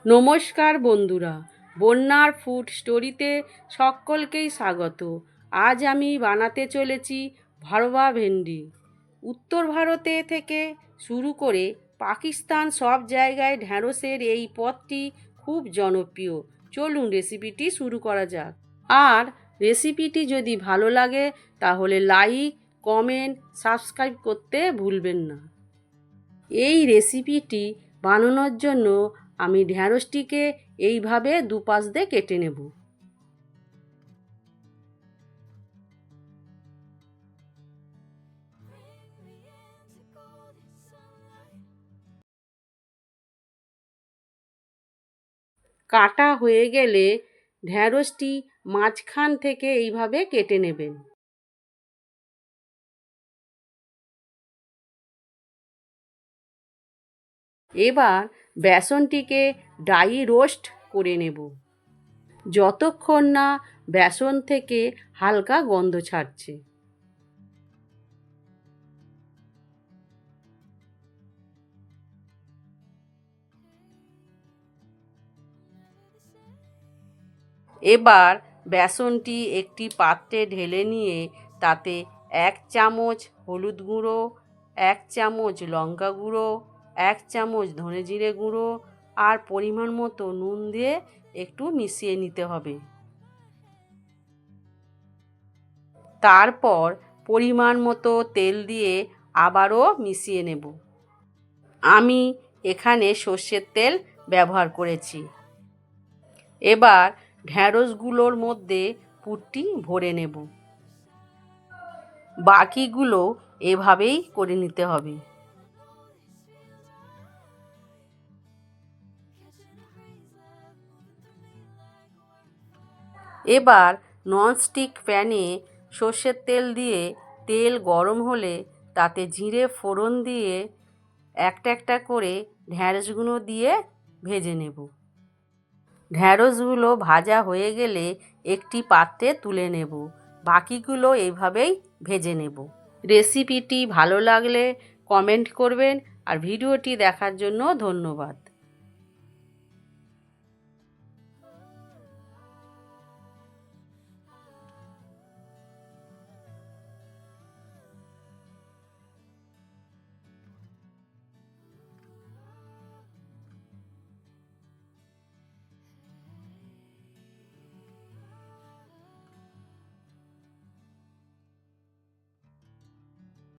নমস্কার বন্ধুরা, বন্যার ফুড স্টোরিতে সকলকেই স্বাগত। আজ আমি বানাতে চলেছি ভরবা ভেন্ডি। উত্তর ভারতে থেকে শুরু করে পাকিস্তান সব জায়গায় ঢ্যাঁড়সের এই পদটি খুব জনপ্রিয়। চলুন রেসিপিটি শুরু করা যাক। আর রেসিপিটি যদি ভালো লাগে তাহলে লাইক, কমেন্ট, সাবস্ক্রাইব করতে ভুলবেন না। এই রেসিপিটি বানানোর জন্য আমি ঢ্যাঁড়সটিকে এইভাবে দুপাশ দিয়ে কেটে নেব। কাটা হয়ে গেলে ঢ্যাঁড়সটি মাঝখান থেকে এইভাবে কেটে নেবেন। এবার বেসনটিকে ড্রাই রোস্ট করে নেব, যতক্ষণ না বেসন থেকে হালকা গন্ধ ছাড়ছে। এবার বেসনটি একটি পাত্রে ঢেলে নিয়ে তাতে 1 চামচ হলুদ গুঁড়ো, 1 চামচ লঙ্কা গুঁড়ো, 1 চামচ ধনে জিরে গুঁড়ো আর পরিমাণ মতো নুন দিয়ে একটু মিশিয়ে নিতে হবে। তারপর পরিমাণ মতো তেল দিয়ে আবারও মিশিয়ে নেব। আমি এখানে সর্ষের তেল ব্যবহার করেছি। এবার ঢ্যাঁড়সগুলোর মধ্যে পুরটি ভরে নেব। বাকিগুলো এভাবেই করে নিতে হবে। এবার ননস্টিক প্যানে সর্ষের তেল দিয়ে তেল গরম হলে তাতে জিরে ফোড়ন দিয়ে একটা একটা করে ঢ্যাঁড়সগুলো দিয়ে ভেজে নেব। ঢ্যাঁড়সগুলো ভাজা হয়ে গেলে একটি পাত্রে তুলে নেব। বাকিগুলো এইভাবেই ভেজে নেব। রেসিপিটি ভালো লাগলে কমেন্ট করবেন আর ভিডিওটি দেখার জন্য ধন্যবাদ।